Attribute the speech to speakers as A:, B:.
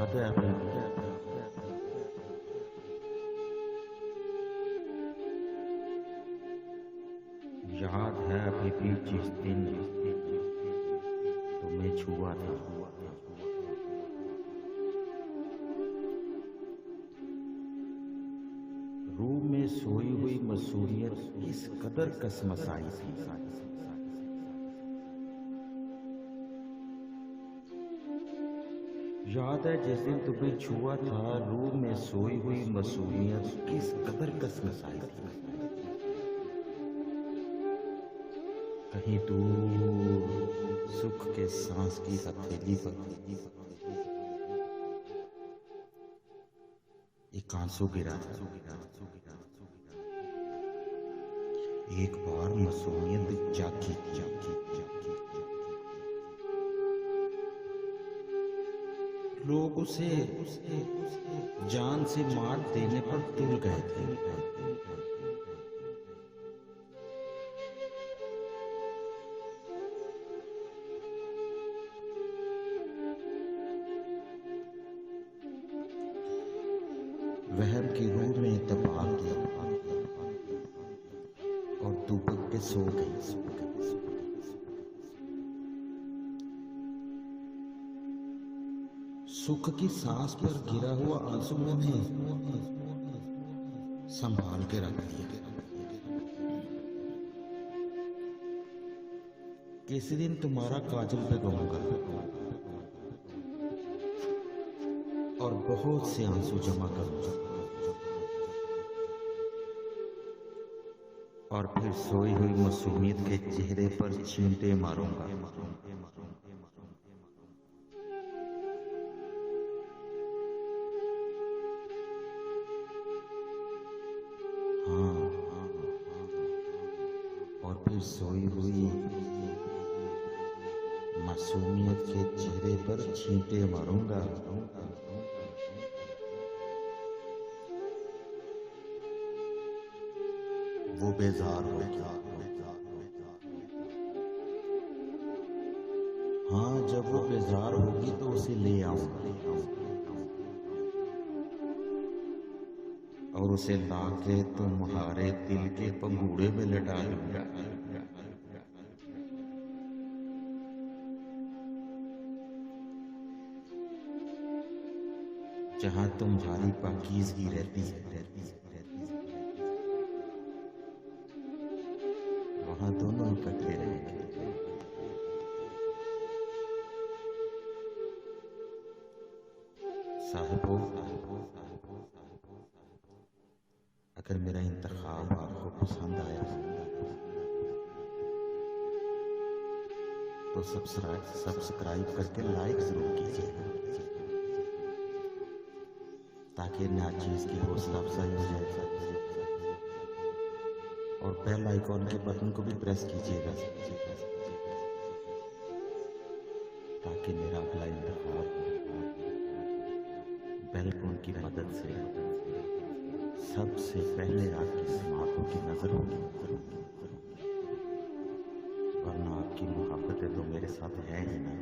A: याद है अभी याद है अभी भी जिस दिन तुम्हें छुआ था। रूम में सोई हुई मसूरियत इस कदर कसमसाई थी। याद है जिस दिन तुम्हें छुआ था, रूम में सोई हुई मसूमियत किस कदर कसमसाई थी। कहीं दूर सुख के सांस की हथेली पर एक आंसू गिरा था। एक बार मसूमियत जागी। लोग उसे जान से मार देने पर तुल गए थे। वहम की रूह में दबा के और दुबक के सो गई। सुख की सांस पर गिरा हुआ आंसू मैंने संभाल के रख दिया। किसी दिन तुम्हारा काजल पे गाऊंगा और बहुत से आंसू जमा करूंगा और फिर सोई हुई मासूमियत के चेहरे पर छींटे मारूंगा। हाँ, और फिर सोई हुई मासूमियत के चेहरे पर छींटे मारूंगा। वो बेजार हो गया। हाँ, जब वो बेजार होगी तो उसे ले आऊंगा और उसे लाके तुम्हारे दिल के पंगूड़े में लटा लूंगा। जहां तुम्हारी पाकीज़गी रहती है वहां दोनों इकट्ठे रहेंगे। साहिबो, अगर मेरा इंतखाब आपको पसंद आया तो सब्सक्राइब करके लाइक जरूर कीजिएगा ताकि नया चीज की हौसला अफजाई हो जाए। और बेल आइकॉन के बटन को भी प्रेस कीजिएगा ताकि मेरा अगला इंतखाब बेल आइकॉन की मदद से सबसे पहले आपकी आंखों की नजर होगी। वरना आपकी मोहब्बतें तो मेरे साथ है ही नहीं।